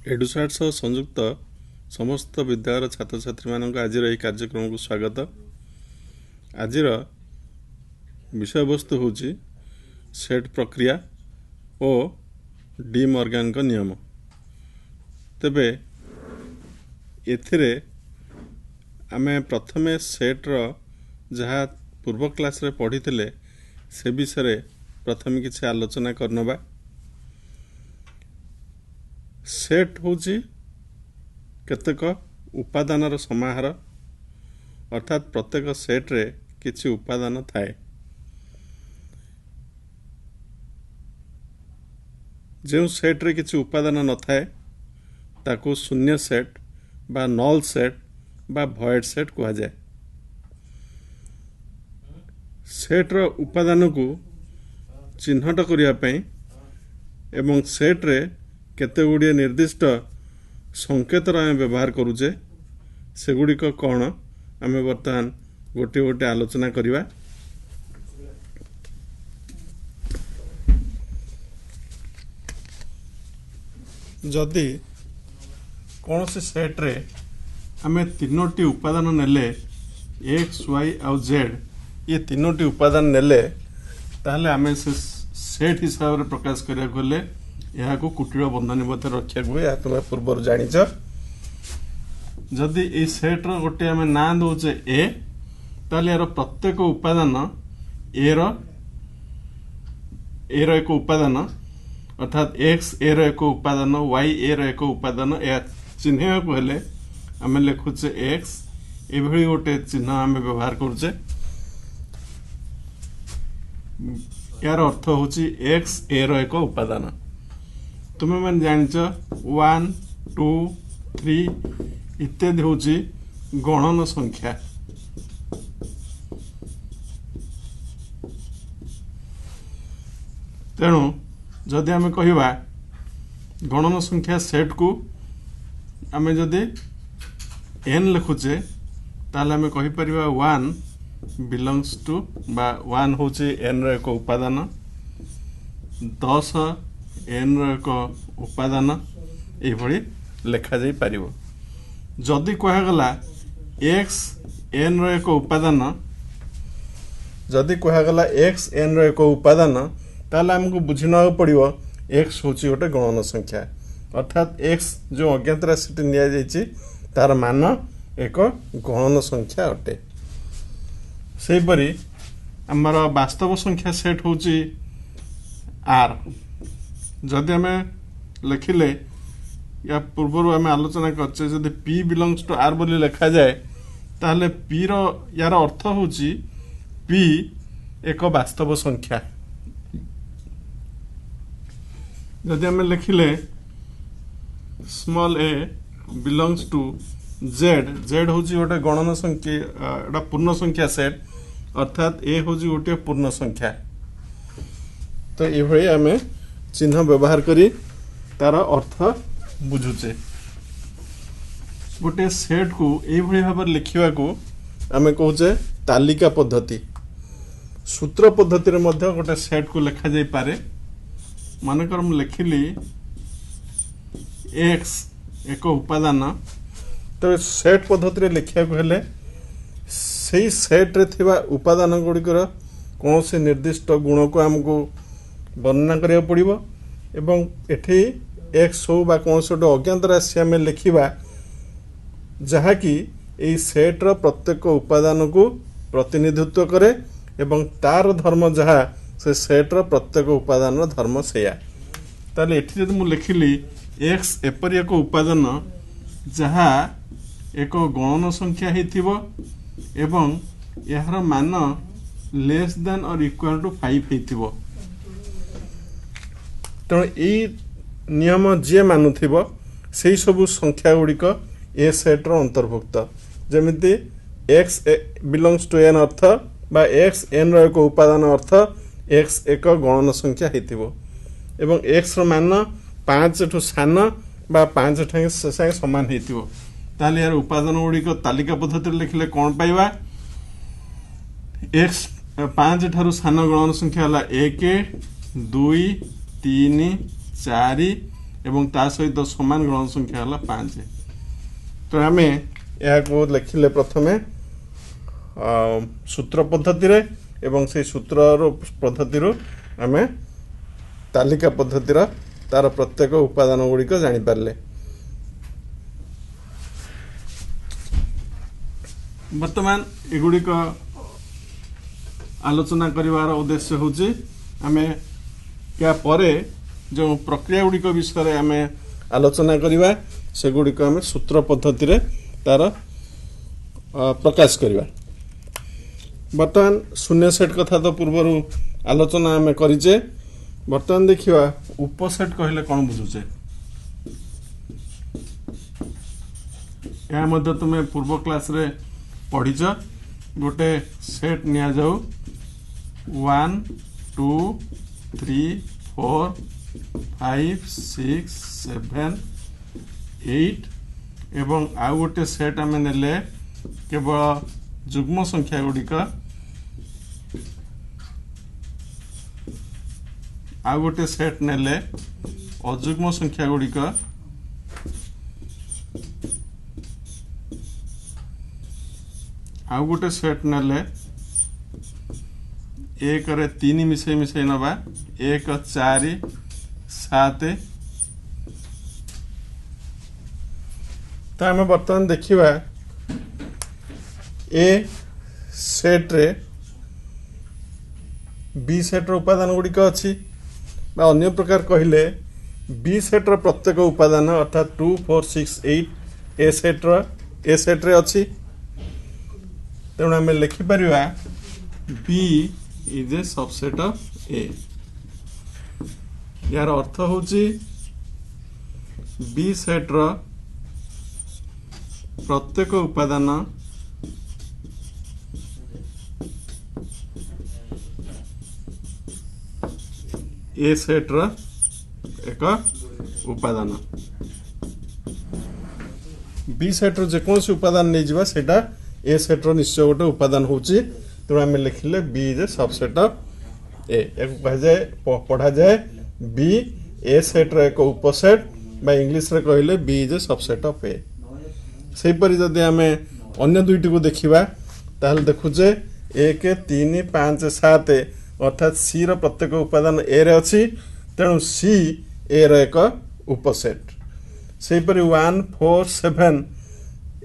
एडुसाट सह संयुक्त समस्त विद्यालय छात्र छात्री मानक आज कार्यक्रम को स्वागत। आज विषय वस्तु हूँ सेट प्रक्रिया और डी मॉर्गन का नियम। तेबे एथिरे आमे प्रथमे सेट रो जहाँ पूर्व क्लास रे पढ़ी थिले से विषय प्रथम किसी आलोचना करनबा। सेट होची केतेक उपादानर समाहार, अर्थात प्रत्येक सेट रे किछि उपादान थाए। जो सेट रे किछि उपादान न थाए ताको शून्य सेट बा नल सेट बा भॉइड सेट कहा जाए। सेट रो उपादान को चिन्हट करिया पई एवं सेट रे केते गुड़िए निर्दिष्ट संकेत व्यवहार करुचे सेगुड़िक कौन आम बर्तमान गोटे गोटे आलोचना करिबा। जदि कौन से सेट रे आमे तीनोटी उपादान नेले एक्स वाई आउ जेड, ये तीनोटी उपादान नेले ताहले आमे से सेट हिसाब रे प्रकाश करिया गले यहाँ को कुटीर बंधनी मध्य रखा हुए तुम पूर्व जानिच। जदि ये सेट रो गोटे आम ना दौचे ए ताले यार प्रत्येक उपादान ए रो एक उपादान अर्थात एक्स ए रो एक उपादान वाई ए रो एक उपादान या चिन्ह को हेले आम लिखुचे एक्स एभली गोटे चिन्ह आम व्यवहार करुचे। यार अर्थ होची एक्स ए रो एक उपादान। तुम्हें मैंने जानिच 1 2 3 इत्यादि होची गणन संख्या। तेणु जदि आमे कहिबा गणन संख्या सेट को आमे जदि n लिखुचे ताले आमे कहि परिबा 1 बिलोंग्स टू बा 1 होची n रो एक उपादान, 10 एन रो एक उपादान ये लेखा जाई पारिबो। जदि कहगला एक्स एन रो एक उपादान, जदि कहगला एक्स एन रो एक उपादान ताले हमको बुझिना पड़िबो एक्स होची गोटे गणन संख्या, अर्थात एक्स जो अज्ञात राशि निया जायछि तार मान एक गणन संख्या अटे। सेपरी हमर वास्तव संख्या सेट होची आर। जदि आम लिखिले या पूर्व आम आलोचना करचे जदि पी बिलोंग्स टू आर बोली लिखा जाए ताहले पी रो यार अर्थ होची पी एक वास्तव संख्या। जदि आम लिखिले small a belongs to Z, Z होची गोटे गणन संख्या पूर्ण संख्या सेट, अर्थात ए होची गोटे पूर्ण संख्या। तो ये आम चिन्ह व्यवहार करी तार अर्थ बुझुचे। गोटे सेट को यही भाव लिखा को आम कहे तालिका पद्धति। सूत्र पद्धति रे मध्य गोटे सेट को लिखा जाई पारे। मानकर मु लिखिली एक्स एक उपादान, तो सेट पद्धति रे लिखा को हेले सही सेट रे थिबा उपादान गुड़िकर कौन से निर्दिष्ट गुण को हमको वर्णना करिया पड़िबो एवं एठी एक्स हो बा कौन से अज्ञात राशि आम लिखा जहा कि एई सेट रो प्रत्येक उपादान को प्रतिनिधित्व करे एवं तार धर्म जहा से सेट रो प्रत्येक उपादान रो धर्म सेया। ताले एठी जदि मु लिखिली एक्स एपरि एक उपादान जहा एक गणन संख्या हेथिबो एवं यार मान less than or equal to 5 हेथिबो। तेणु यही नियम जी मानुथिबो सेही सबु संख्या गुड़िक ए सेट रो अंतर्भुक्त। जमिति एक्स बिलोंग्स टू एन अर्थ बा एक्स एन रो एक उपादान अर्थ एक्स एक गणन संख्या हेतिबो एवं एक्स रो मान 5 ठु सान बा 5 ठे संगे समान हेतिबो। ताले यार उपादान गुड़िक तालिका पद्धति लिखिले कोन पाइबा एक्स 5 ठारु सान गणन संख्या हला 1 2 3 4 एवं ता सहित समान गण संख्या है 5। तो आम यहाँ लिखिले प्रथमे सूत्र पद्धति रे एवं से सूत्र पद्धति आम तालिका पद्धति तार प्रत्येक उपादान गुड़िक जानीपारे। वर्तमान एगुड़िक आलोचना करिवार उद्देश्य होची आमे क्या परे जो प्रक्रिया गुड़िक विषय आमे आलोचना करिवा से गुड़िक आमे सूत्र पद्धति रे तार प्रकाश करिवा। वर्तमान शून्य सेट कथा तो पूर्व आलोचना आमे करिचे। वर्तमान देखिवा उपसेट कहले कौन बुझुचे या मध्य तुमे पूर्व क्लास रे पढ़ीच। गोटे सेट निया जाऊ 1 2 3 4 5 6 7 8 एवं आउ गोटे सेट आम नेले केवल जुग्म संख्या गुड़िक आउ गोटे सेट नेले अजुग्म संख्या गुड़िक आउ गोटे सेट नेले 1 रे 3 मिसे मिसे नवा 1 4 7। तो आम बर्तमान देखिवा ए सेट रे बी सेट रो उपादान गुड़िक अच्छी बा अन्य प्रकार कहले बी सेट रो प्रत्येक उपादान अर्थात 2 4 6 8 ए सेट रे अच्छी। तेणु आम लिखिपर B is a subset of A. यार अर्थ होची बी सेट रो प्रत्येक उपादान ए सेट रो एक उपादान। बी सेट रो जेकोसी उपादान नहीं जावा सेटा ए सेट रो निश्चय गोटे उपादान होची। तेणु आम लिखिले B is a subset of A. कह जाए पढ़ा जाए बी ए सेट रो एक उपसेट बा इंग्लिश रे कहले B is a subset of A. सेहीपरि जदि आम अन्य दुईटी को देखिबा ताहले देखुचे 1 3 5 7 अर्थात सी रो प्रत्येक उपादान ए रे अछि। तेणु सी ए रो एक उपसेट। सेहीपरि 1 4 7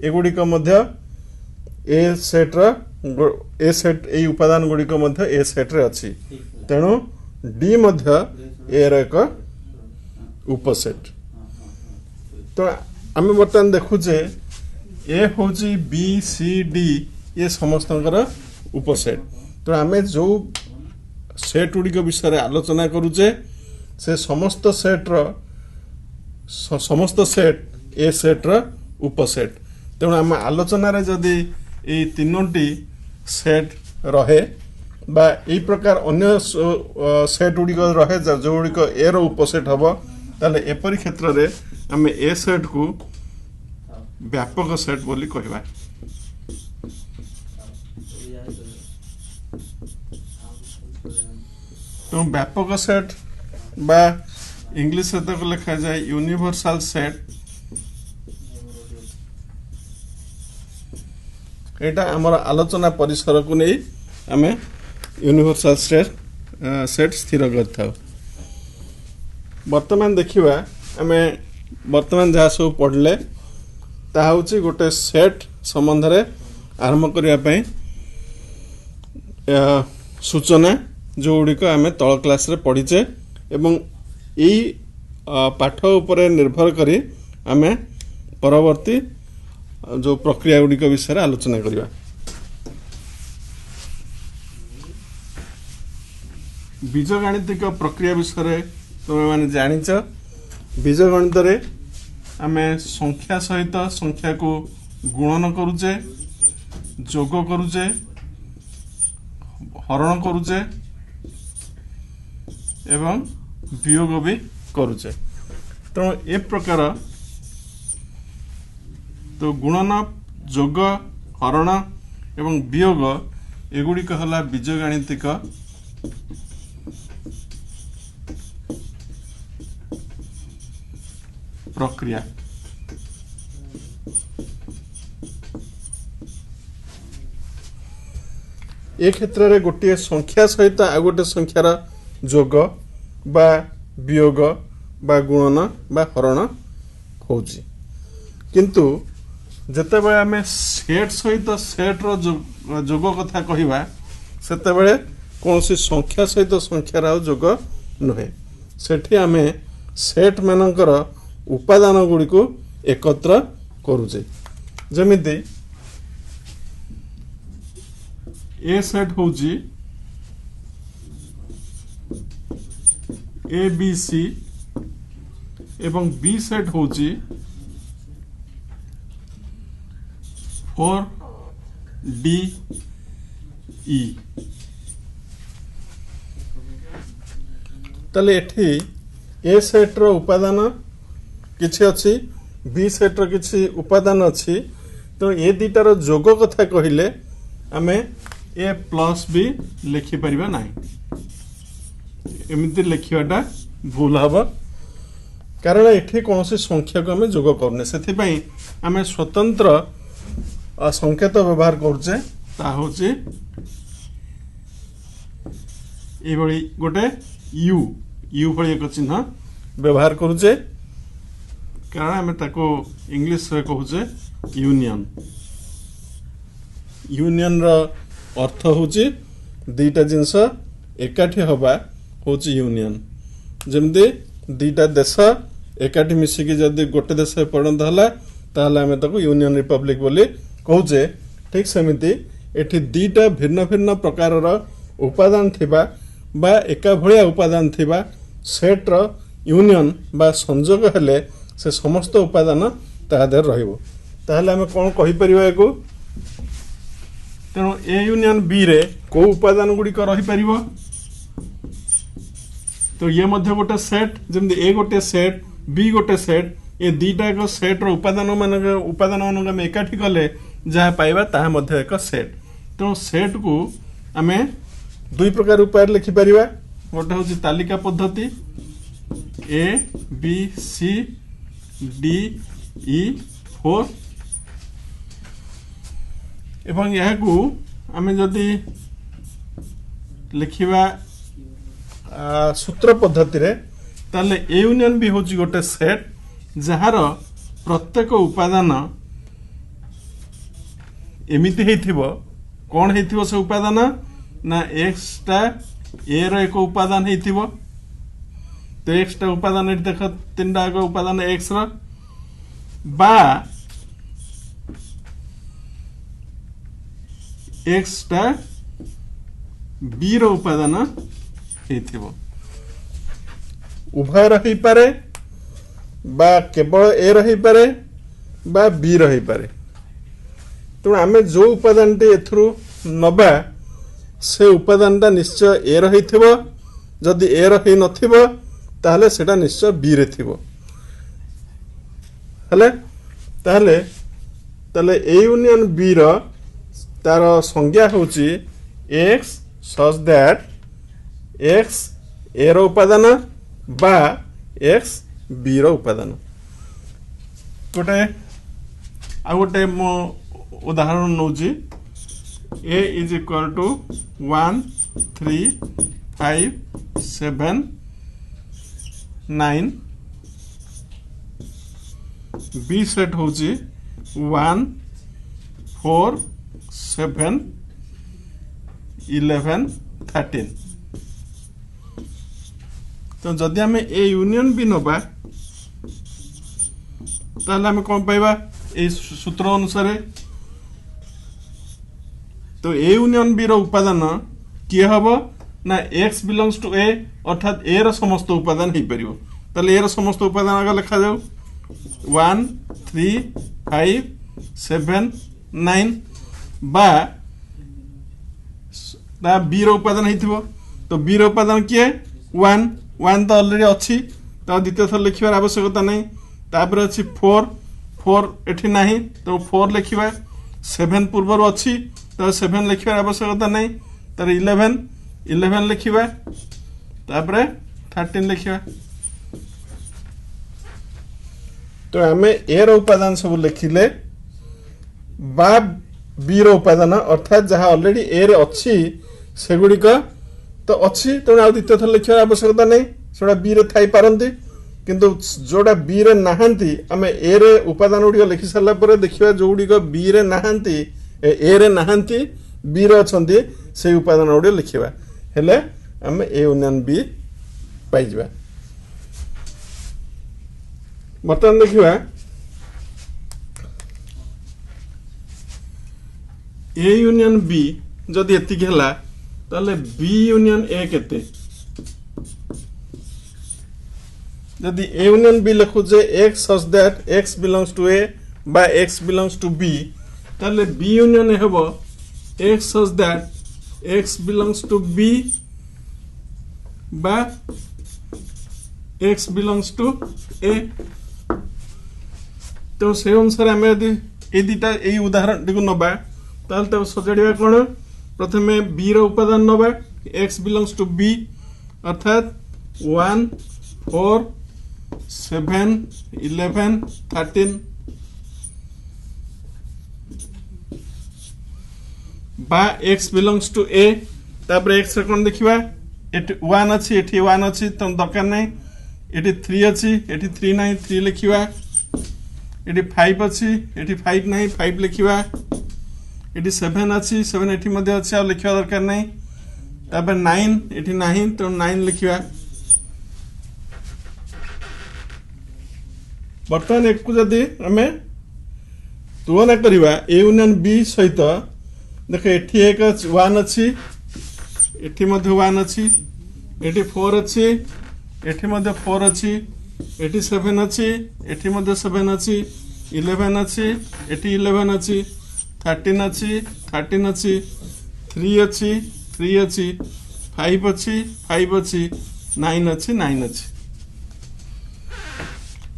एगुड़िक मध्य ए सेट ए उपादान गुड़िक मध्य ए सेट रे अछि। तेणु डी मध्य ए रो एक उपसेट। तो आम बर्तमान देखुचे ए होची बी सी डी ये समस्त उपसेट। तो आम जो सेट गुड़िक विषय आलोचना करुचे से समस्त सेट ए सेट रो उपसेट। तेणु आम आलोचना रे जदि ये तीनोटी सेट रहे बा यही प्रकार अन्य सेट गुड़िक रहे जो गुड़िक ए रो उपसेट हम ताले एपरी क्षेत्र में आम ए सेट को व्यापक सेट बोली कहवा। तो व्यापक सेट बा इंग्लिश तक लिखा जाए यूनिवर्सल सेट। एटा आमर आलोचना परिसर को नहीं आम यूनिवर्सल सेट स्थिर कर। वर्तमान देखिवा आम वर्तमान जहाँ सब पढ़ले ता हूँ गोटे सेट संबंध रे आरंभ करने सूचना जो गुड़िक आम तल क्लास रे पढ़ीचे एवं यही पाठ उपरे निर्भर करी आम परवर्ती जो प्रक्रिया गुड़िक विषय आलोचना करवा। बीजगणितिक प्रक्रिया विषय तुम मैंने जानिच। बीजगणित रे आम संख्या सहित संख्या को गुणन करुचे, जोग करुचे, हरण करुचे एवं वियोग भी करुचे। तो ए प्रकार तो गुणन, जोग, हरण एवं वियोग एगुड़िक हला बीजगणितिक प्रक्रिया। ए क्षेत्र रे गोटे संख्या सहित आ गोटे संख्यार जोग बा वियोग बा गुणन बा हरण होउची, किंतु जेतेबेले आमे सेट सहित सेट रो जोग कथा कहिबा सेतेबेले कोनोसी संख्या सहित संख्यार जोग नहे। सेठी आमे सेट मानकर उपादान गुडी को एकत्र करूचे। जमिति ए सेट होउची ए बी सी एवं बी सेट होउची 4 डी ई। ताले एठी ए सेट रो उपादान किछि अछि, बी सेट रो किछि उपादान अछि, तो ए दिटार जोग कथा कहिले आमे ए प्लस बी लिखि परिबा नाही। एमिति लिखिबाटा भूल हबो, कारण एठी कोनोसी संख्या को आमे जोग करने, सेथि पई आमे स्वतंत्र संकेत व्यवहार करछे। ता होचे ए बळी गोटे यू भली एक चिन्ह व्यवहार करूचे, कारण आमे ताको इंग्लिश रे कहूचे यूनियन। यूनियन रो अर्थ होची दीटा जिनस एकाठी हबा होची यूनियन। जेमदे दीटा देश एकाठी मिसिकी जदि गोटे देश परिणत हला ताहले आमे ताको यूनियन रिपब्लिक बोली कहूचे। ठीक सेमिति एठी दीटा भिन्न भिन्न प्रकारर उपादान थिबा बा एका भलिया उपादान थिबा सेट रो यूनियन बा संयोग हेले से समस्त उपादान ताहादेर रहिबो। ताहले आमे कोन कहि परिबा एको, तेणु ए यूनियन बी रे को उपादान गुडी को रही परिबो, तो ये मध्य गोटे सेट, जेमदि ए गोटे सेट बी गोटे सेट, ए दीटा एक सेट रो उपादान मान एकाठी कले जहाँ पाइबा ताहा मध्य एक सेट। तेणु सेट को आमे दुई प्रकार उपाय लिखि परिबा। गोटे होची तालिका पद्धति A B C D E 4 एवं यह को आमे जदि लिखिबा सूत्र पद्धति रे ताले ए यूनियन भी होची गोटे सेट जहार प्रत्येक उपादान एमिति हेथिबो। कोन हेथिबो से उपादान ना एक्स टा ए रो एक उपादान हेथिबो, तो एक्स टा उपादान एठी देख तीनटा एक उपादान एक्स रो बा एक्स टा बी रो उपादान हेथिबो। उभय रही पारे बा केवल ए रही पारे बा बी रही पारे। तो आमे जो उपादान टी एथरु नबा से उपादान टा निश्चय ए रही थिबो, जदि ए रही नथिबो ताहले सेटा निश्चय बी रे थिबो। हले ताहले ए यूनियन बी रो तार संज्ञा होची एक्स सच दैट एक्स ए रो उपादान बा एक्स बी रो उपादान। गोटे आ गोटे मो उदाहरण नौजी A is equal to 1 3 5 7 9 B set होची 1 4 7 11 13। तो जदि आमे ए यूनियन भी नबा ताहले आमे कोन पाइबा ए सूत्र अनुसार, तो ए यूनियन बी रो उपादान किए हबो ना एक्स बिलोंग्स टू ए, अर्थात ए रो समस्त उपादान हे परिबो। ताले ए रो समस्त उपादान आगे लिखा जाऊ 1 3 5 7 9 बा ना बी रो उपादान हेथिबो। तो बी रो उपादान किए 1 तो ऑलरेडी अच्छी, तो द्वितीय थर लिखिबार आवश्यकता नहीं। तापर अच्छी 4 एठी नहीं, तो 4 लिखिबा। 7 पूर्वर अच्छी, तो 7 लिखिबार आवश्यकता नहीं। तार 11 लिखिबा, तापर 13 लिखिबा। तो आम ए उपादान सब लिखिले बा बी उपादान अर्थात जहाँ ऑलरेडी ए रे अच्छी सेगुड़िक तो अच्छी तेणु आउ द्वितीय थर लिखा आवश्यकता नहीं सेटा बी रे थाई पारती किंतु जोड़ा बी रे नहांती आम ए रे उपादान गुड़िक लिखि सारा पर देखिए जो गुड़िक बी रे नहांती ए रे नहांती बी रे अछंती से उपादान गुड़िक लिखिबा हेले आम ए यूनियन बी पाइबा। बर्तमान देखिबा ए यूनियन बी जदि एतिक हैला ताले बी यूनियन ए केते जदि ए यूनियन बी लिखुचे x such that x belongs to A बा एक्स बिलोंग्स टू बी ताले बी यूनियन ए हेबो x such that x belongs to B बा एक्स बिलोंग्स टू ए। तो से अनुसार आम यदि ए दुटा यही उदाहरण टी नवा ताल तो सजाड़ा कौन प्रथमे बी रो उपादान नवा एक्स बिलोंग्स टू बी अर्थात 1 4 7 11 13 बा एक्स बिलोंग्स टू ए तापर एक्स रे कौन देखिबा एटी 1 अछि एटी 1 अछि तो दरकार नहीं एटी 3 अछि एटी 3 नहीं 3 लिखिबा एटी 5 अछि एटी 5 नहीं 5 लिखिबा एटी 7 अछि 7 एटी मध्ये अछि आ लिखिबा दरकार नहीं तापर 9 एटी नहीं तो 9 लिखिबा। बर्तमान एक को जदि आमे तुलना करिबा ए यूनियन बी सहित देख एटी एक 1 अछि एटी मध्ये 1 अछि एटी 4 अछि एटी मध्ये 4 अछि एटी 7 अछि एटी मध्ये 7 अछि 11 अछि एटी 11 अछि 13 अछि 13 अछि 3 अछि 3 अछि 5 अछि 5 अछि 9 अछि 9 अछि।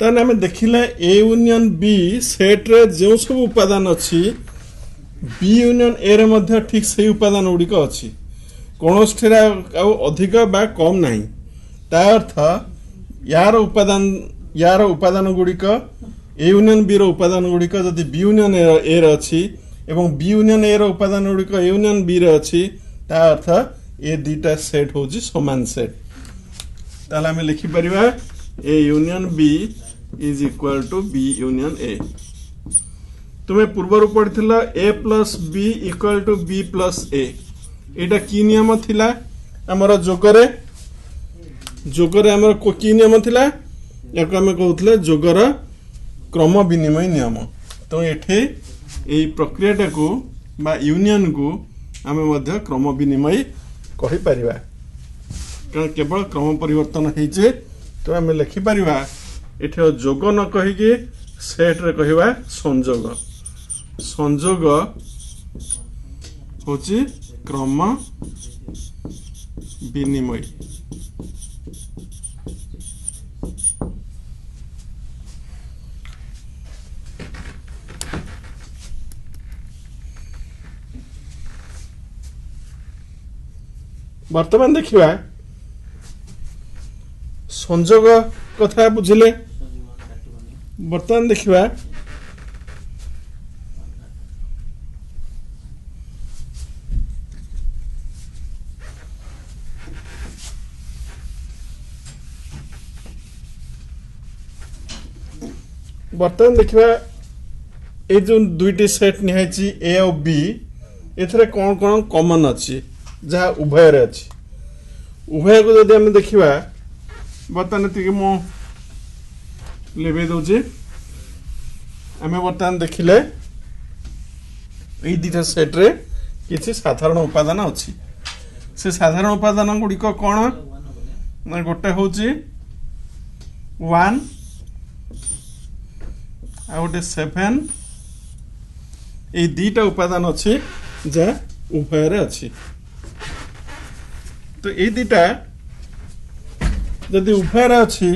ताने आमे देखिला ए यूनियन बी सेट रे जो सब उपादान अछि बी यूनियन ए रे मध्ये ठीक सही उपादान गुड़िक अछि कोनोस्ठेरा अधिक बा कम नहीं ता अर्थ यार उपादान गुड़िक ए यूनियन बी रो उपादान गुड़िक जदि बी यूनियन ए रे अछि एवं बी यूनियन ए रो उपादान गुड़िक ए यूनियन बी रे अछि ता अर्थ ए दुटा सेट होची समान सेट ताला हम लिखि परिबा A union B is equal to B union A. तुम्हें पूर्व पढ़िथिला A plus B equal to B plus A एटा की नियम थिला हमर जोगरे हमर को की नियम थिला याको हम कहउथले जोगर क्रम विनिमय नियम। तो एठे एई प्रक्रियाटा को बा यूनियन को आमे मध्य क्रम विनिमय कहि परिबा कारण केवल क्रम परिवर्तन हेजे तो आमे लिखि परिबा एठे जोग न कहि के सेट रे कहिबा संयोग संयोग होची क्रम विनिमय। वर्तमान देखिबा संयोग कथा बुझिले वर्तमान देखिबा ए जो दुईटी सेट निहाइची ए और बी एथरे कौन कौन कॉमन अच्छी जहाँ उभय रे अच्छी उभय को जब हम देखिबा बर्तमान एतिके मो लेबे दउजे आमे बर्तमान देखिले ए दुईटा सेट रे किछि साधारण उपादान अच्छी से साधारण उपादान गुड़िक कौन गोटे होची 1 आ गोटे 7 ये दुईटा उपादान अच्छी जा उभय रे अच्छी। तो ये दुईटा जदि उभय रे अच्छी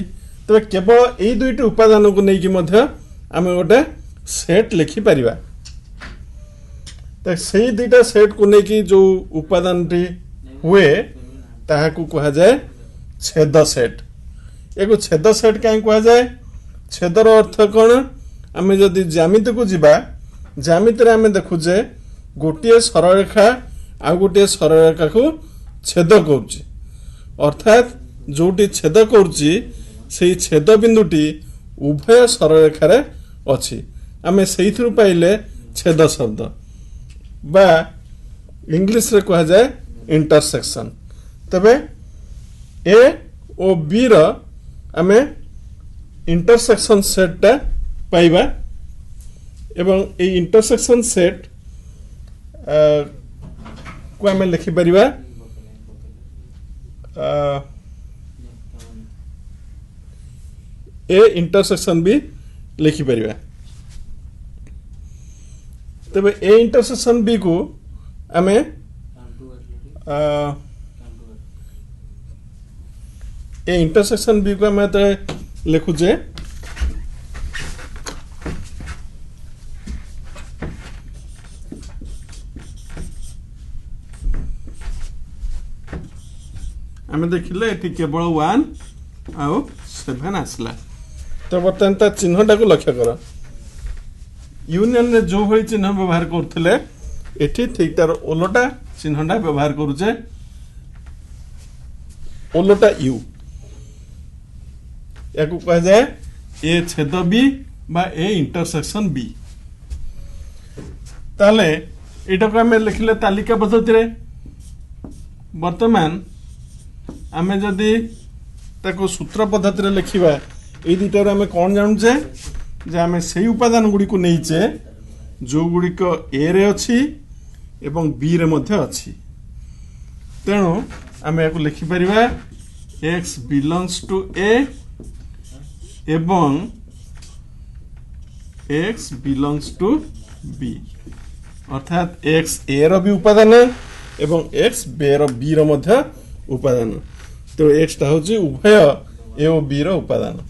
तबे केवल ये दुईटी उपादान को नहीं कि मध्य आमे गोटे सेट लिखि परिबा। तो सही दुईटा सेट को नहीं कि जो उपादान टी हुए ताहा को कहा जाए छेद सेट। एको छेद सेट काहे कहा जाए छेदर अर्थ कौन आम जदि ज्यामिति को जीवा ज्यामिति आम देखुचे गोटे सरलरेखा आ गोटे सरलरेखा को छेद करुच्ची अर्थात जोटी छेद करुच्ची से छेद बिंदुटी उभय सरलरेखार अच्छी आम से पाइले छेद शब्द बा इंग्लिश रे कहा जाए इंटरसेक्शन तबे ए ओ बी रो आमे इंटरसेक्शन सेट टा पाइबा एवं ए इंटरसेक्शन सेट को आमे लिखि परिबा ए इंटरसेक्शन भी लिखि परिबा तबे ए इंटरसेक्शन बी को आमे ए इंटरसेक्शन बी को आमे लिखुचे आमे देखिले एठी केवल 1 आउ 7 आसला तो बर्तमान ता चिन्हटा को लक्ष्य कर यूनियन रे जो भली चिन्ह व्यवहार करथिले एठी ठीक तार ओलोटा चिन्हटा व्यवहार करूचे ओलोटा यू याकू कहा जाए ए छेद बी बा ए इंटरसेक्शन बी ताले एटा को हमें लिखले तालिका पद्धति रे वर्तमान आमे जदि ताको सूत्र पद्धति रे लिखिबा ए दुटा आमे कोन जानुचे जे आमे सेही उपादान गुडी को नहींचे जो गुडी को ए रे अछि एवं बी रे मध्य अछि तेणु आमे याकू लिखि परिबा x belongs to a एवं x belongs to b अर्थात x a रो भी उपादान एवं x b रो मध्य उपादान तो x टा होची उभय a और b रो उपादान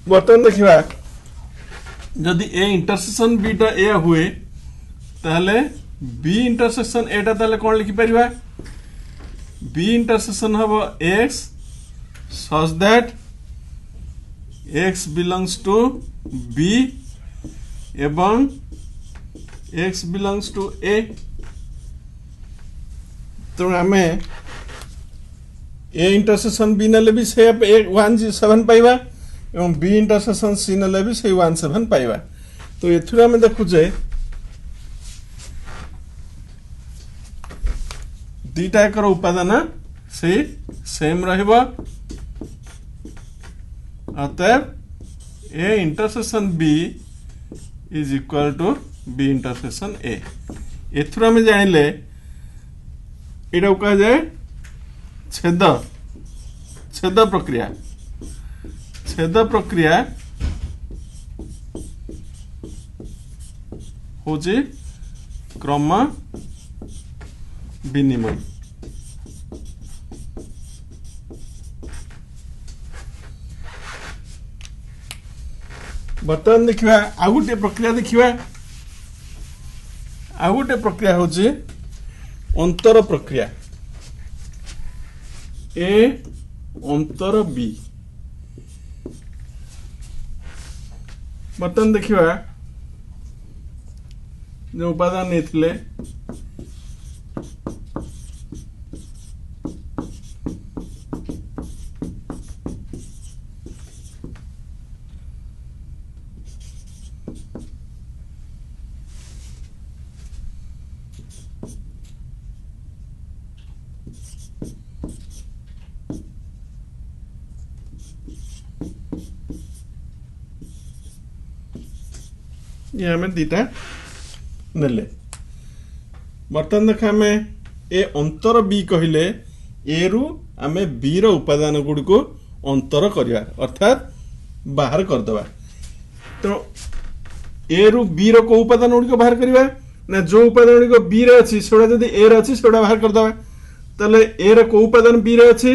बर्तमान देखिबा जदि a इंटरसेक्शन b टा a हुए ताले b इंटरसेक्शन a टा ताले कोन लिखि परिबा b इंटरसेक्शन हबो x such that x belongs to b एवं x belongs to a तो हमें a इंटरसेक्शन b नेले भी से 1 पाइबा एवं b इंटरसेक्शन c नेले भी से 1 पाइबा तो एथुर हमें देखु जे दीटा कर उपादान से सेम रहबो अतएव a intersection b is equal to b intersection a एथुर हमें जानिले एटा कहा जाए छेद छेद प्रक्रिया होची क्रम विनिमय बर्तमान देखिबा आ गोटे प्रक्रिया देखिबा आ गोटे प्रक्रिया होची अंतर प्रक्रिया ए अंतर बी बर्तमान देखिबा जो उपादान नेथिले ये हमें दीटा नेले बर्तमान देखा हमें ए अंतर बी कहले ए रु आमे बी रो उपादान गुडी को अंतर करिया अर्थात बाहर कर दबा तो ए रु बी रो को उपादान गुडी को बाहर करिवा ना जो उपादान गुडी को बी रे अछि सेडा जदी ए रे अछि सेडा बाहर कर दबा तले ए रो को उपादान बी रे अछि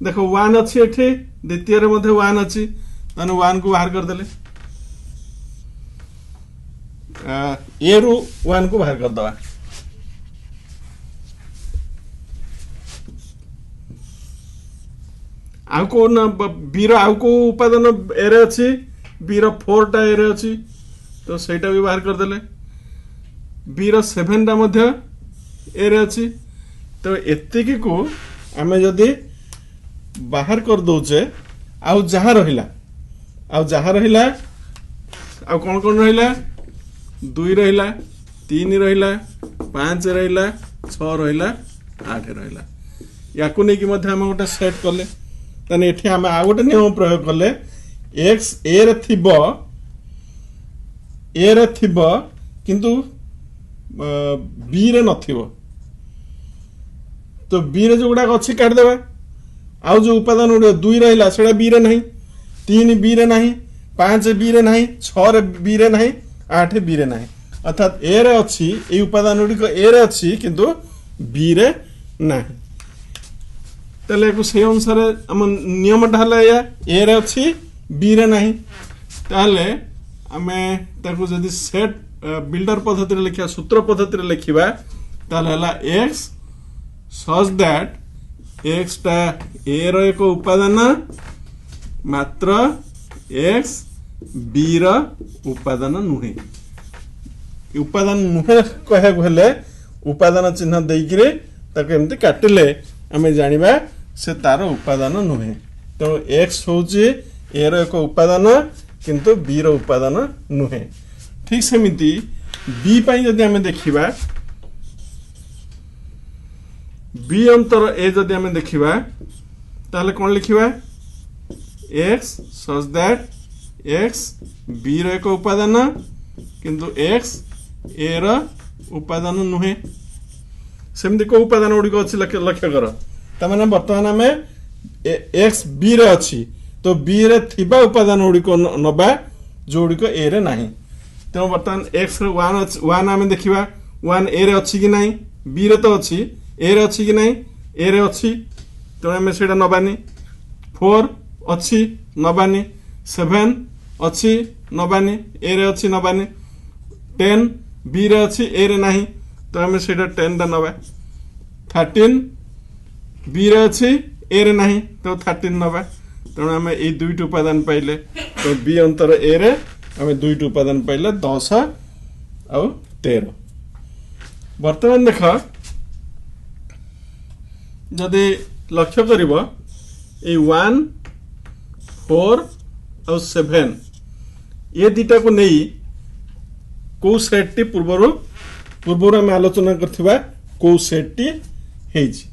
देखो 1 अछि एठी द्वितीय रे मध्ये 1 अछि तने 1 को बाहर कर देले ए रु 1 को बाहर कर दवा आउ को बी रो आउ को उपादान ए रे अछि बी रो 4 टा ए रे अछि तो सेटा भी बाहर कर देले बी रो 7 टा मध्य ए रे अछि तो एतिकी को आमे जदी बाहर कर दोचे आउ जहा रहिला आउ कोन रहिला 2 रहिला 3 रहिला 5 रहिला 6 रहिला 8 रहिला याकू नै कि मध्य हम गोटे सेट करले तने एठी हम आ गोटे नियम प्रयोग करले x a रे थिबो किंतु b रे नथिबो तो b रे जो गुडा अछि काट देबा आउ जो उपादान उडे 2 रहिला सेडा b रे नहीं 3 b रे नहीं 5 b रे नहीं 6 रे b रे नहीं 8 b रे नहीं अर्थात a रे अछि ए उपादान उडी को a रे अछि किंतु b रे नहीं तले को से अनुसार हम नियम ढाला या ए रे अछि बी रे नहीं ताले हमें ताको जदी सेट बिल्डर पद्धति रे लिखिया सूत्र पद्धति रे लिखिबा ताले हला x सच दैट x टा ए रो एक उपादान मात्र x b रो उपादान नुहे उपादान नुहे कहे गले उपादान चिन्ह देइकरे ताको एमति काटिले हमें जानिबा से तार उपादान नुहे तो x होची ए रो एक उपादान किंतु b रो उपादान नुहे ठीक सेमिति b पई जदी हमें देखिबा b अंतर a जदी हमें देखिबा ताले कोन लिखिबा x such that x b रो एक उपादान किंतु x a रो उपादान नुहे सेमिति को उपादान उडी को अछि लक्ष्य कर तमाने वर्तमान में x b रे अछि तो b रे थिबा उपादान उडी को नबा जोडी को a रे नाही तो वर्तमान x रे 1 आमे देखिबा 1 a रे अछि कि नाही b रे तो अछि a रे अछि कि नाही a रे अछि तो आमे सेडा नबानी 4 अछि नबानी 7 अछि नबानी a रे अछि नबानी 10 b रे अछि a रे नाही तो आमे सेडा 10 दा नबा 13 बी रे अछि ए रे नहीं तो 13 नबा तण हमें ए दुईट उपादान पाइले तो बी अंतर ए रे हमें दुईट उपादान पाइले 10 आ 13 वर्तमान देख जदि लक्ष्य करिवो ए 1 4 और 7 ये दीटा को नहीं को सेट टी पूर्वरो हम आलोचना करथिबा को सेट टी हेजी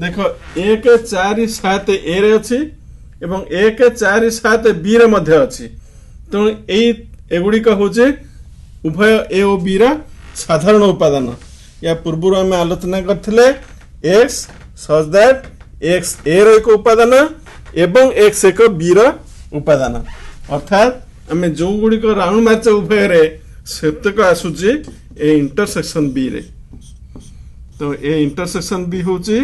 देखो 1 4 7 ए रे अछि एवं 1 4 7 बी रे मध्य अछि तो एगुडी का होचे उभय ए और बी रा साधारण उपादान या पूर्व हम आलोचना करथिले x सच दैट x ए रो एक उपादान एवं x एक बी रा उपादान अर्थात हमें जो गुडी को राउंड मैच उभय रे सेतक आसुची ए इंटरसेक्शन बी रे तो ए इंटरसेक्शन बी होची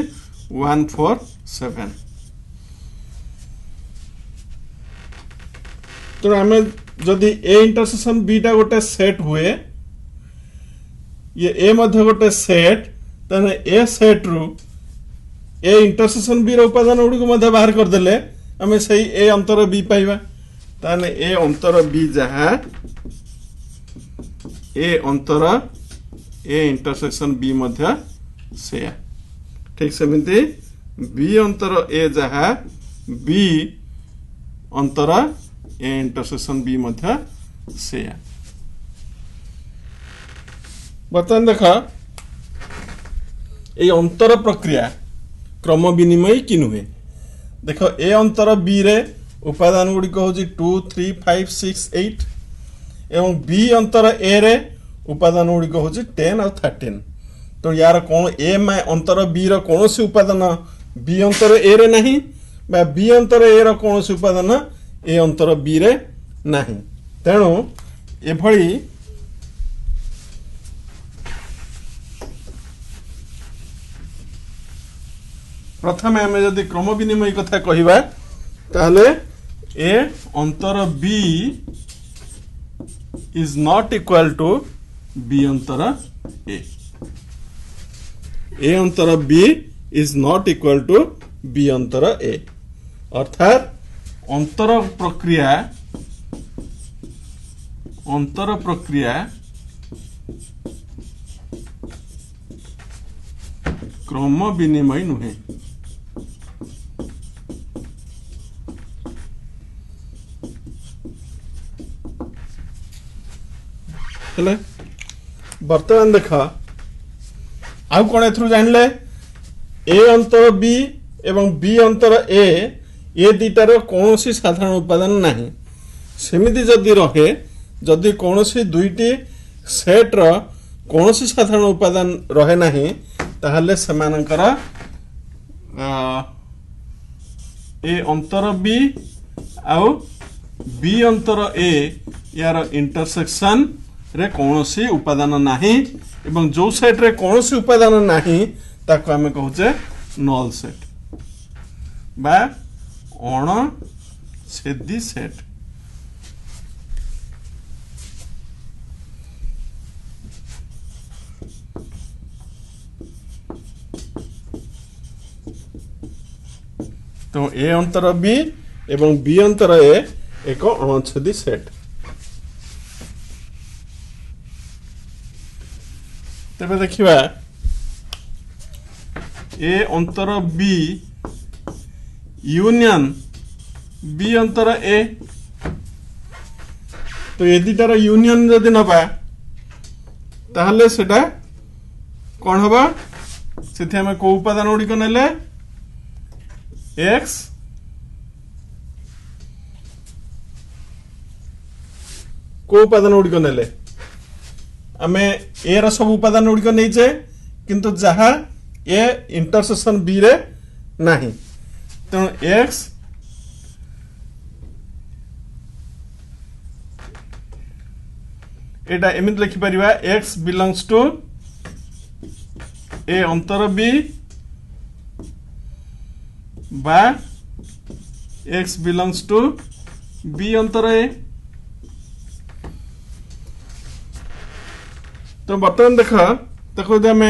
1 4 7 तो हमें जदि ए इंटरसेक्शन बी टा गोटे सेट हुए ये ए मध्य गोटे सेट तने ए सेट रु ए इंटरसेक्शन बी रो उपादान उडी को मध्य बाहर कर देले हमें सही ए अंतर बी पाइबा ताने ए अंतर बी जहा ए अंतर ए इंटरसेक्शन बी मध्य से ठीक सेमिति बी अंतर ए जहा बी अंतर ए इंटरसेक्शन बी मध्य से बर्तमान देख ए अंतर प्रक्रिया क्रम विनिमय कि नुहे देख ए अंतर बी रे उपादान गुडी को होजी 2 3 5 6 8 एवं बी अंतर ए रे उपादान गुडी को होजी 10 और 13 तो यार कौन ए में अंतर बी रो कौन सी उपादान बी अंतर ए रे नहीं बा बी अंतर ए रो कौन सी उपादान ए अंतर बी रे नहीं तेणु एभली प्रथम आम जदि क्रम विनिमय कथा कहवा ताहले ए अंतर B is not equal to B अंतर ए अंतर B is not equal to B अंतर ए अर्थात अंतर प्रक्रिया क्रम विनिमय नुहे। हेले बर्तमान देख आउ कौन एथरू जानले ए अंतर बी एवं बी अंतर ए दुटार कौन साधारण उपादान नहीं। सेमिति जदि रहे जदि कौन दुईटी सेट रो कौन साधारण उपादान रहे नहीं ताहले समानकर ए अंतर बी आउ बी अंतर ए यार इंटरसेक्शन रे कौन उपादान नहीं एवं जो सेट रे कौन उपादान नहीं ताको आमे कहूचे नल सेट बा अण छेदी सेट। तो ए अंतर बी एवं बी अंतर ए एक अणछेदी सेट। तेरे देखिबा ए अंतर बी यूनियन बी अंतर ए तो ये दुटार यूनियन जदि नबा ताहले सेटा कौन हबा सेठी हमें को उपादान गुड़िक नेले एक्स को उपादान गुड़िक नेले आमे ए रा सब उपादान गुड़िक नहींचे किंतु जहा ए इंटरसेक्शन बी रे नहीं तेणु एक्स एटा एमित लिखि परिबा एक्स बिलोंग्स टू ए अंतर बी बा एक्स बिलोंग्स टू बी अंतर ए। तो बर्तमान देखो यदि आम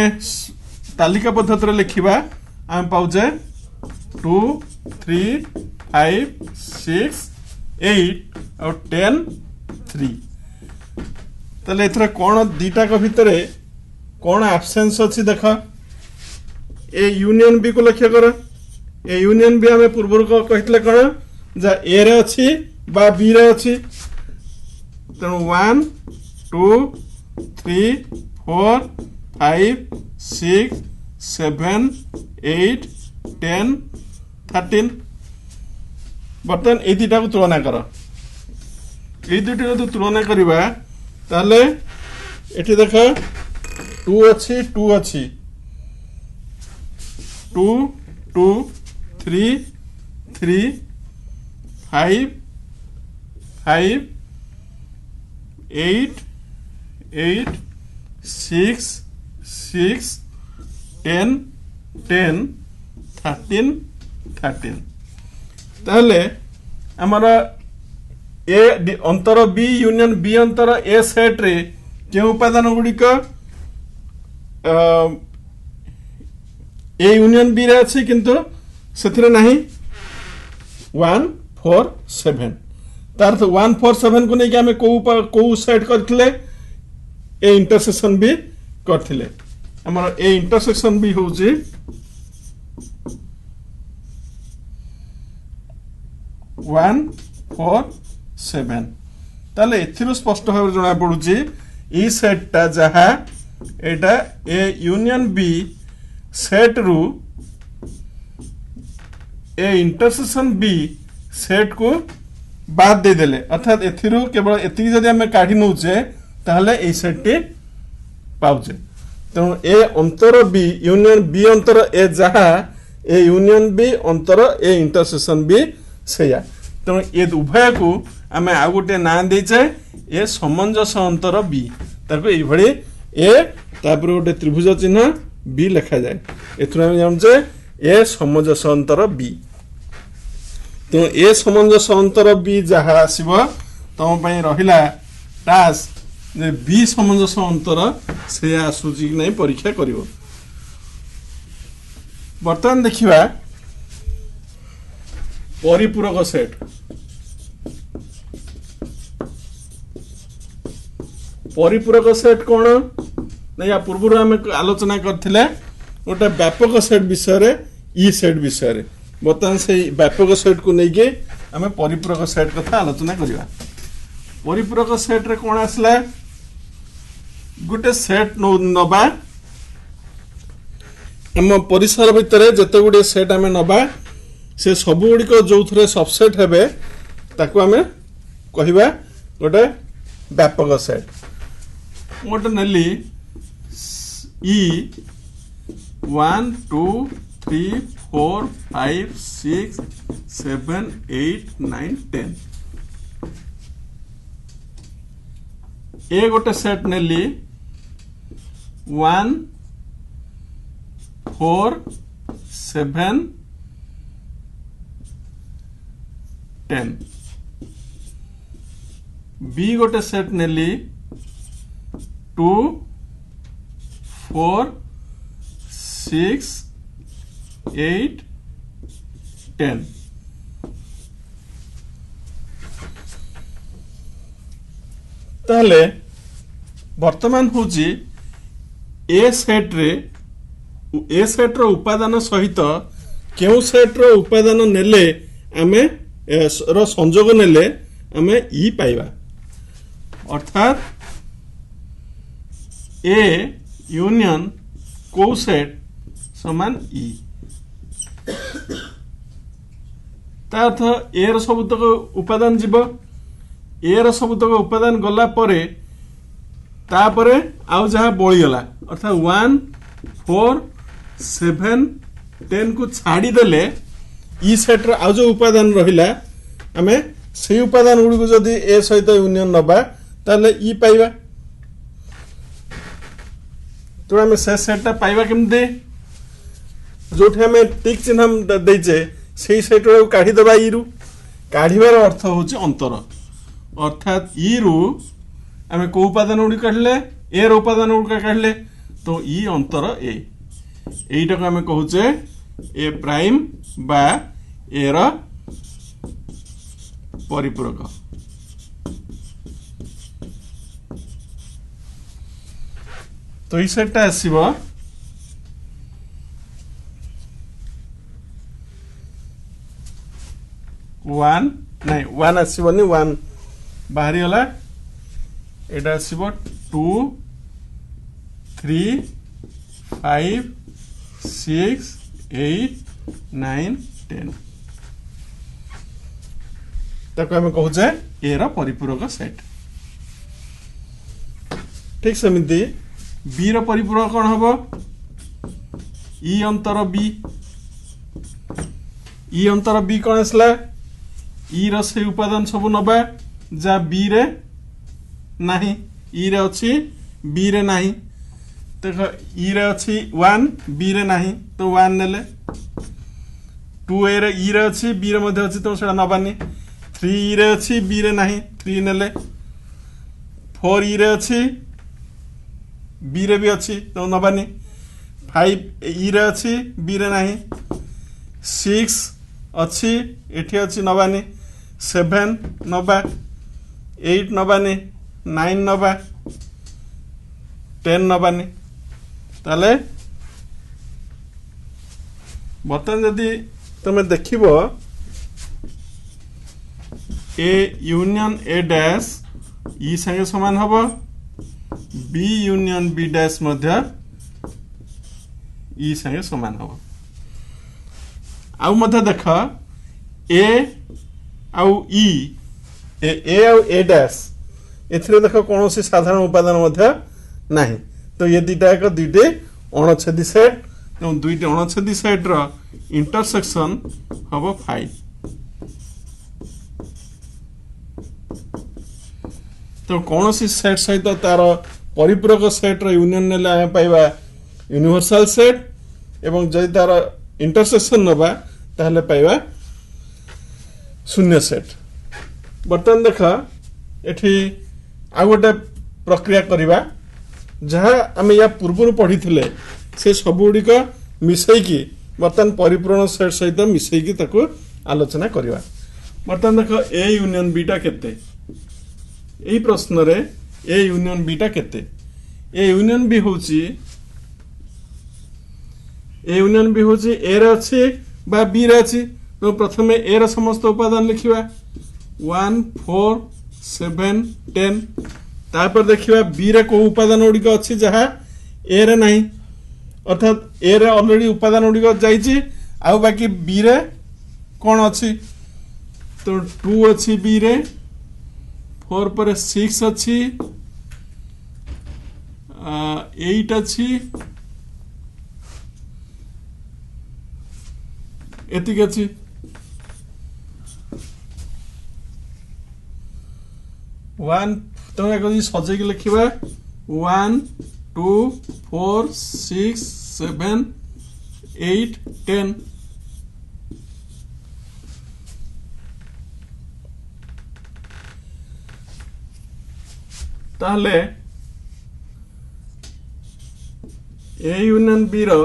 तालिका पद्धति लिखा आम पाचे 2 3 5 6 8 और 10 3 ताले एथरा कौन दीटा का भितर कौन एब्सेंस अच्छी देख ए यूनियन बी को लक्ष्य कर ए यूनियन बी आम पूर्व कहते कौन जा ए रे अच्छी बा बी रे अच्छी तेणु 1 2 3 4 5 6 7 8 10 13 बर्तमान ये दुटा को तुलना कर ये दुटी जो तुलना करवा ताले एठी देख 2 अच्छी 2 अच्छी 2 2 3 3 5 5 8 8 6 6 10 10 13 13 ताहले हमारा ए अंतर बी यूनियन बी अंतर ए सेट रे के उपादान गुड़िक ए यूनियन बी रे अच्छी किंतु से नहीं 1 4 7 तार 1 4 7 को लेकिन आम को सेट करथिले ए इंटरसेक्शन भी करथिले हमर ए इंटरसेक्शन भी होची 1 4 7 ताले एथिरु स्पष्ट भाव जना पडुची ई सेट टा जहा एटा ए यूनियन बी सेट रु ए इंटरसेक्शन बी सेट को बाद दे देले अर्थात एथिरु केवल एति जदि हम काढी नउचे ताहले ए सेट टी पाउचे तेणु ए अंतर बी यूनियन बी अंतर ए जहा ए यूनियन बी अंतर ए इंटरसेक्शन बी सेया तेणु ए उभय को आम आ गोटे ना देचे ए समंजस अंतर बी ताको एई भली ए तापर गोटे त्रिभुज चिन्ह बी लिखा जाए एथुर हम जानचे ए समंजस अंतर बी तो ए समंजस अंतर बी जहा आसीबो तम पई रहिला टास्क जे बी समंजस अंतर से आसुची कि नहीं परीक्षा करिवो। बर्तमान देखिबा परिपूरक सेट परिपूरक सेट कौन ना या पूर्व आम आलोचना करथिले गोटे व्यापक सेट विषय ई सेट विषय बर्तमान से व्यापक सेट को लेके आम परिपूरक सेट कथा आलोचना करवा परिपूरक सेट रे कौन आसला गोटे सेट नबा आम परिसर भितर जते गुडे सेट आम नबा से सब गुड़िक जो थे सबसेट हेबे ताकू आम कहवा गोटे व्यापक सेट गोटे नेली ई 1 2 3 4 5 6 7 8 9 10 ए गोटे सेट नेली 1 4 7 10 बी गोटे सेट नेली 2 4 6 8 10 ताहले वर्तमान होची ए सेट रो उपादान सहित केउ सेट रो उपादान नेले आमे रो संयोग नेले आमे ई पाइबा अर्थात ए यूनियन को सेट समान ई अर्थ ए रो सबुतक उपादान जीव ए रो सबुतक उपादान गला परे तापरे आउ जहा बळी गला अर्थात 1 4 7 10 को छाड़ी देले ई सेट रो आउ जो उपादान रहिला आमे से उपादान गुडी को जदी ए सहित यूनियन नबा ताले ई पाइबा तो आमे से सेट पाइबा केमते जोठे आमे टिक चिन्ह दैचे से सेट रो काढी देबा ई रु काढिबार अर्थ होची अंतर अर्थात ई रु आमे को उपादान गुडी काढले ए रो उपादान गुडी काढले तो ई अंतर ए एटा को आमे कहूचे ए प्राइम बा ए रो परिपूरक तो ई सेट आसीबो 1 नहीं 1 आसीबनी 1 बाहरी गला एटा आसीबो 2 3 5 6 8 9 10 ताको हमें कहूचे ए रा परिपूरक सेट ठीक सेमिति बी रा परिपूरक कौन हबो ई अंतर बी कौन आसला ई रा से उपादान सब नबा जा बी रे नाही ई रे अछि बी रे नाही देखो ई रे अछि 1 बी रे नाही तो 1 नेले 2 ए रे ई रे अछि बी रे मध्ये अछि तो सेडा नबानी 3 ई रे अछि बी रे नाही 3 नेले 4 ई रे अछि बी रे भी अछि तो नबानी 5 ई रे अछि बी रे नाही 6 अछि एठी अछि नबानी 7 नबा 8 नबानी 9 नबा 10 नबानी ताले बर्तमान जदि तुम देखिबो ए यूनियन ए डैश ई संगे समान हबो बी यूनियन बी डैश मध्य ई संगे समान हबो आउ मध्य देख ए आउ ई ए आउ ए डैश एथिरे देख कौन सी साधारण उपादान मध्य नाही तो ये दुटा एक दुईटे अणछेदी सेट एवं दुईटे अणछेदी सेट रो इंटरसेक्शन हबो 5 तो कौन सी सेट सहित तार परिपूरक सेट रो यूनियन नेले आमे पाइबा यूनिवर्सल सेट एवं जदि तार इंटरसेक्शन नबा ताहले पाइबा शून्य सेट बर्तमान देख एठी आ गोटे प्रक्रिया करिबा जहाँ आम या पूर्व पढ़ी से सब गुड़िक मिसईकी बर्तमान परिपूर्ण सेट सहित मिसईकी ताको आलोचना करवा। बर्तमान देख ए यूनियन बी टा केते, एही प्रश्न रे ए यूनियन बी टा केते। ए यूनियन बी होची ए रे अछि बा बी रे अछि। तो प्रथमे ए रे समस्त उपादान लिखिबा 1 4 7 10। तापर देखिबा बी रे को उपादान गुड़िक अछि जहा ए रे नहीं, अर्थात ए रे ऑलरेडी उपादान गुड़िक जाइछि आउ बाकी बी रे कौन अछि। तो 2 अछि बी रे, 4 पर 6 अछि, 8 अछि, एतिक अछि। वन तुम सजेक लिखा 1 2 4 6 7 8 10। ताहले ए यूनियन बी रो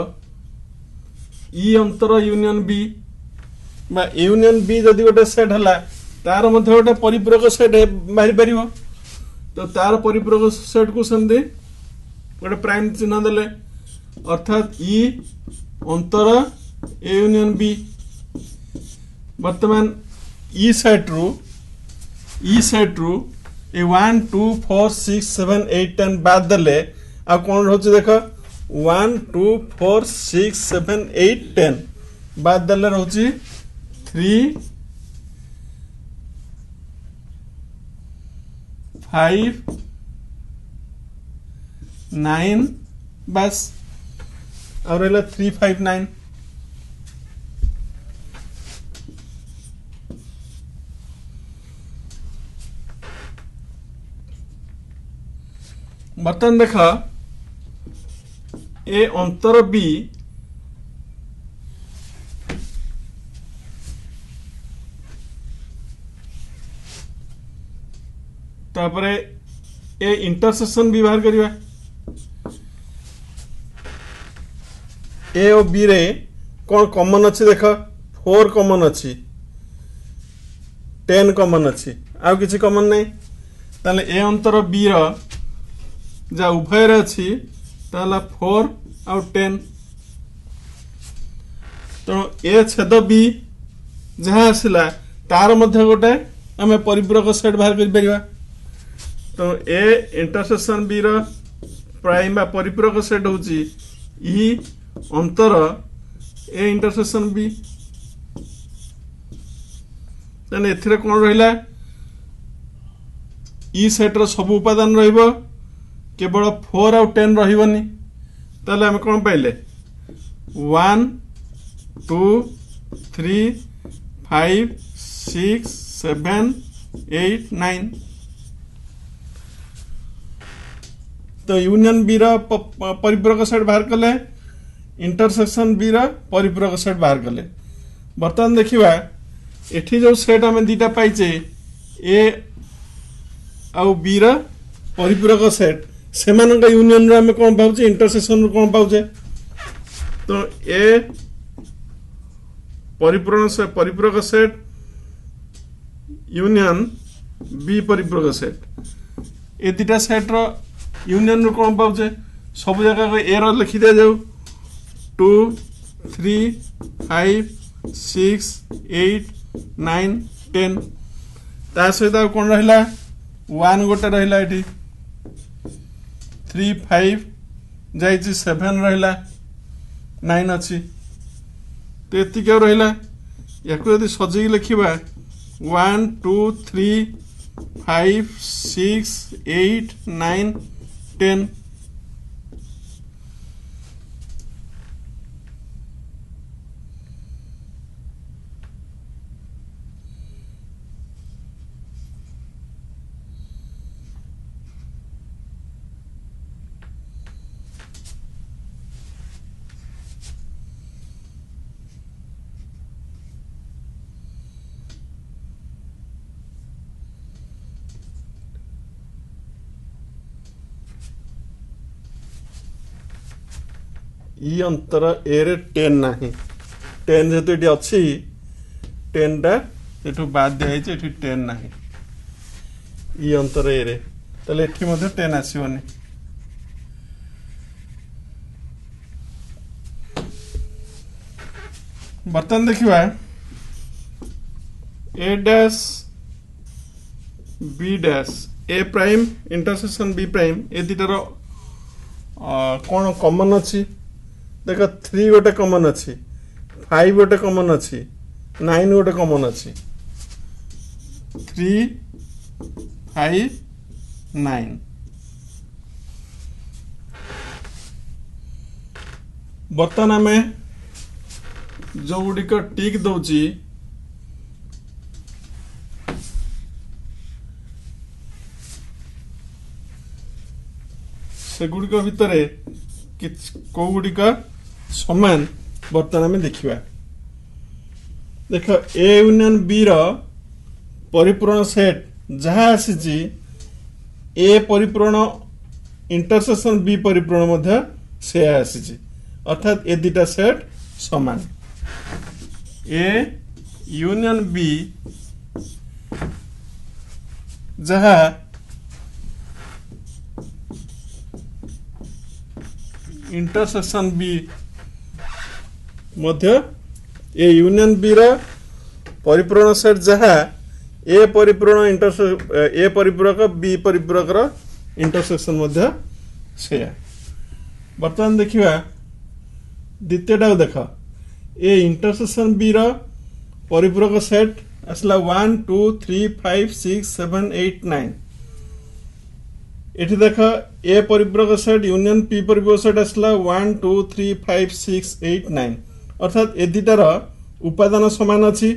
ई अंतर यूनियन बी बा यूनियन बी जदि गोटे सेट हला तार मध्य गोटे परिपूरक सेट बाहरी पारिबो। तो तार परिपूरक सेट को सेमती गोटे प्राइम चिन्ह देले, अर्थात ई अंतर ए यूनियन बी। वर्तमान ई सेट रु ए 1 2 4 6 7 8 10 बाद देले आ कौन रोचे देख 1 2 4 6 7 8 10 बाद देले रोची 3 5 9 बस और 3 5 9। बर्तन देख ए अंतर बी तापरे ए इंटरसेक्शन भी बाहर करिवा। ए और बी रे कौन कॉमन अच्छी देख 4 कॉमन अच्छी, 10 कॉमन अच्छी, आउ किसी कॉमन नहीं। ताले ए अंतर बी रो जा उभय रे अच्छी ताला 4 आउ 10। तो ए छेद बी जहाँ आसला तार मध्य गोटे आम परिपूरक सेट बाहर कर परिबा। तो ए इंटरसेक्शन बी रो प्राइम बा परिपूरक सेट होची ई अंतर ए इंटरसेक्शन बी। ताने एथिरे कोन रहिला ई सेट रो सब उपादान रहिबो, केवल 4 आउ 10 रहिबनी। ताले हम कोन पाइले 1 2 3 5 6 7 8 9। तो यूनियन बी रो परिपूरक सेट बाहर कले, इंटरसेक्शन बी रो परिपूरक सेट बाहर कले। बर्तमान देखिबा एठी जो सेट हमें दीटा पाइचे ए आउ बी रो परिपूरक सेट सेमानका यूनियन रो हमें कोन पाउचे इंटरसेक्शन रो कोन पाउचे। तो ए परिपूरक सेट यूनियन बी परिपूरक सेट ए दीटा सेट रो यूनियन रो कोन पाउचे सब जगह ए रो लिखि दे जाऊ 2 3 5 6 8 9 10। ता सहित कोन रहिला 1 गोटे रहिला एठी 3 5 जाइछि 7 रहिला 9 अछि। तो एति के रहिला याकु यदि सजेई लिखिबा 1 2 3 5 6 8 9 10। ई अंतर ए रे 10 नाही, 10 जेतु एटी अछि 10 टा एठू बाद दिया है एठी 10 नाही ई अंतर ए रे तले एठी मध्ये 10 आसीबनी बर्तन देखिबा ए डैश बी डैश ए प्राइम इंटरसेक्शन बी प्राइम ए दिटार कौन कॉमन अच्छी देख 3 गोटे कॉमन अच्छी 5 गोटे कॉमन अच्छी 9 गोटे कॉमन अच्छी 3 5 9 बर्तमान आम जो गुड़िक टिक दौची सेगुड़िक भितर कौ गुड़िक समान बर्तमान आम देखा देख ए यूनियन बी रो परिपूर्ण सेट जहाँ आसी ए परिपूर्ण इंटरसेक्शन बी परिपूर्ण मध्य से आसी अर्थात ए दुटा सेट समान ए यूनियन बी जहाँ इंटरसेक्शन बी मध्य ए यूनियन बी रो परिपूर्ण सेट जहाँ ए परिपूर्ण ए परिपूरक बी परिपूरक रो इंटरसेक्शन मध्य से बर्तमान देखिबा द्वितीयटा देख ए इंटरसेक्शन बी रो परिपूरक सेट आसला 1 2 3 5 6 7 8 9 एठी देख ए परिपूरक सेट यूनियन पी परिपूरक सेट आसला 1 2 3 5 6 8 9 अर्थात ए दुटार उपादान समान अछि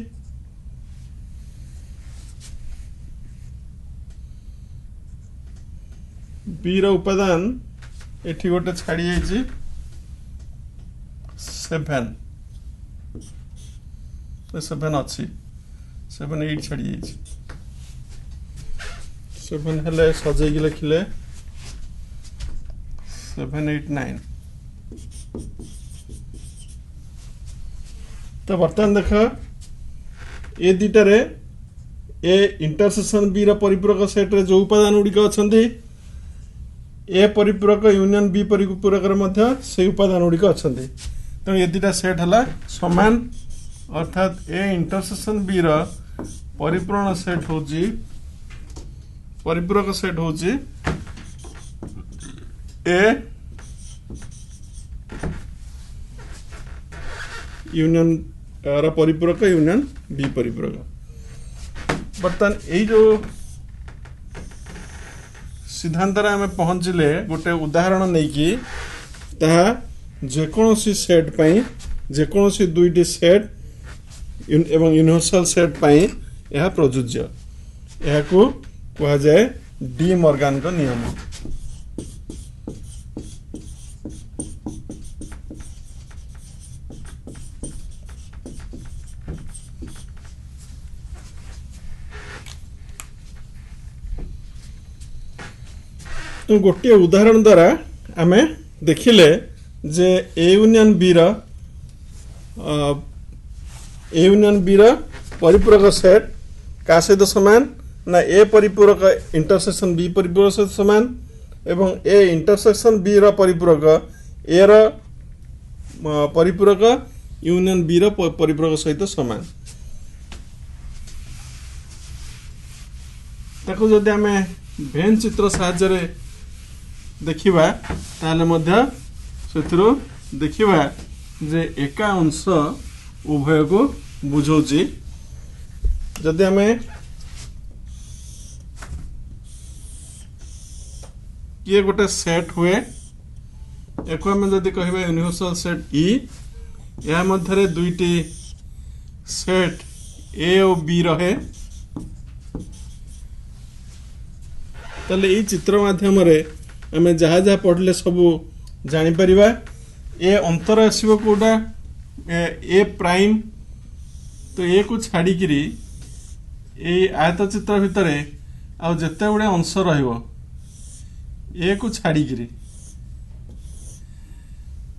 बी रो उपादान एठी गोटे छाड़ी जाइछि 7 अच्छी 7 8 छाड़ी जाइछि 7 हेले सजेगी लिखिले 7 8 9 तो बर्तमान देख ए दुटारे ए इंटरसेक्शन बी रो परिपूरक सेट रे जो उपादान गुड़िक अछंती ए परिपूरक यूनियन बी परिपूरक मध्य से उपादान गुड़िक अछंती तेणु ये दुटा सेट है समान अर्थात ए इंटरसेक्शन बी रो परिपूर्ण सेट होची परिपूरक सेट होची ए यूनियन रा परिपूरक यूनियन बी परिपूरक बर्तमान यही जो सिद्धांत आम पहुँचले गोटे उदाहरण नहीं कि ताहा जेकोसी सेट पाई जेकोसी दुईटी सेट एवं यूनिवर्सल सेट पाई यह प्रযোज्य यह को कहा जाए डी मॉर्गन का नियम तो गोटे उदाहरण द्वारा आमे देखिले जे ए यूनियन बी रो परिपूरक सेट का सहित समान ना ए परिपूरक इंटरसेक्शन बी परिपूरक सहित समान एवं ए इंटरसेक्शन बी रो परिपूरक ए रो परिपूरक यूनियन बी रो परिपूरक सहित समान ताको जदि आमे भेन चित्र साहाय्य देखिबा ताले मध्य सेथिरो देखिबा जे एका अंश उभय को बुझौची जदि हमें ये गोटे सेट हुए एको हमें जदि कहबा यूनिवर्सल सेट ई या मध्यरे दुईटी सेट ए और बी रहे तले ई चित्र माध्यम रे हमें जहाँ जहाँ पढ़ले सब जानी परिबा ए अंतर आसीबो कोडा ए प्राइम तो ए को छाड़ी किरी ए आयत चित्र भितरे आ जते गुडे अंश रहिबो ए को छाड़ी किरी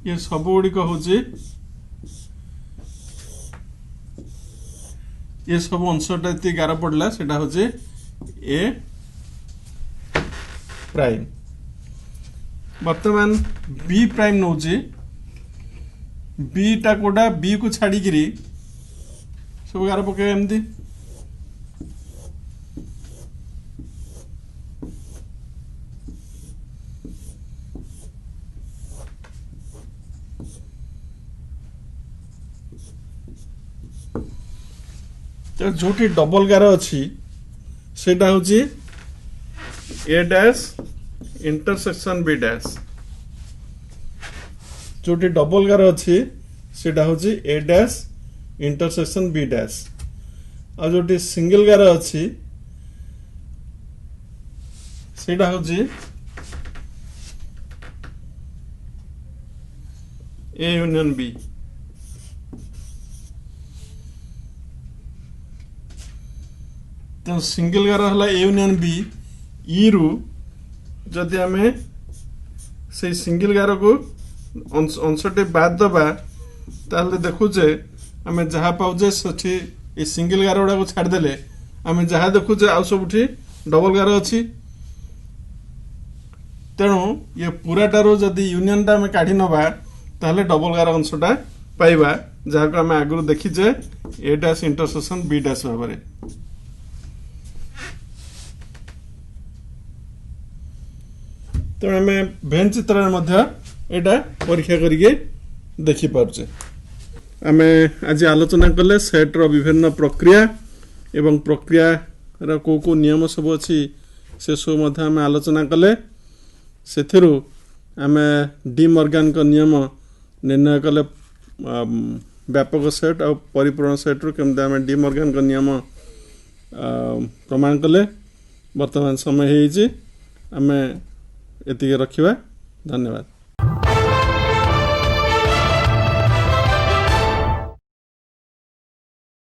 ये सब गुड़िक हूँ ये सब अंशटा ये गार पड़ा से ए प्राइम बर्तमान बी प्राइम नौ बी टा कोडा बी को छाड़ी सब गार पके एमती तो जोटी डबल गार अच्छी सेटा होची A dash intersection B dash जोटी डबल गार अच्छी सेटा होची A dash intersection B dash और जोटी सिंगल गार अच्छी सेटा होची ए यूनियन बी तो सिंगल गार हला ए यूनियन बी ई रु जदि आमे से सिंगल गार को अंशटे बाद दबा ताहले देखुचे आमे जहा पाउजे सठी ए सिंगल गार गुडा को छाड़ देले आमे जहा देखुचे आउ सबुठी डबल गार अछि तेणु ये पूराटारू जदि यूनियन टा आमे काढी नबा ताहले डबल गार अंशटा पाइबा जहा को आमे आगु देखिचे ए डैश इंटरसेक्शन बी डैश भाबरे तो आम भेन चित्र यहाँ परीक्षा करके देखी पार्चे आम आज आलोचना कले सेट रो विभिन्न प्रक्रिया एवं प्रक्रिया को नियम सब अच्छी से सब आम आलोचना कले से आम डी मॉर्गन का नियम निर्णय कले व्यापक सेट और परिपूर्ण सेट रू केमती आम डी मॉर्गन का नियम प्रमाण कले वर्तमान समय आम एति रखिबा धन्यवाद।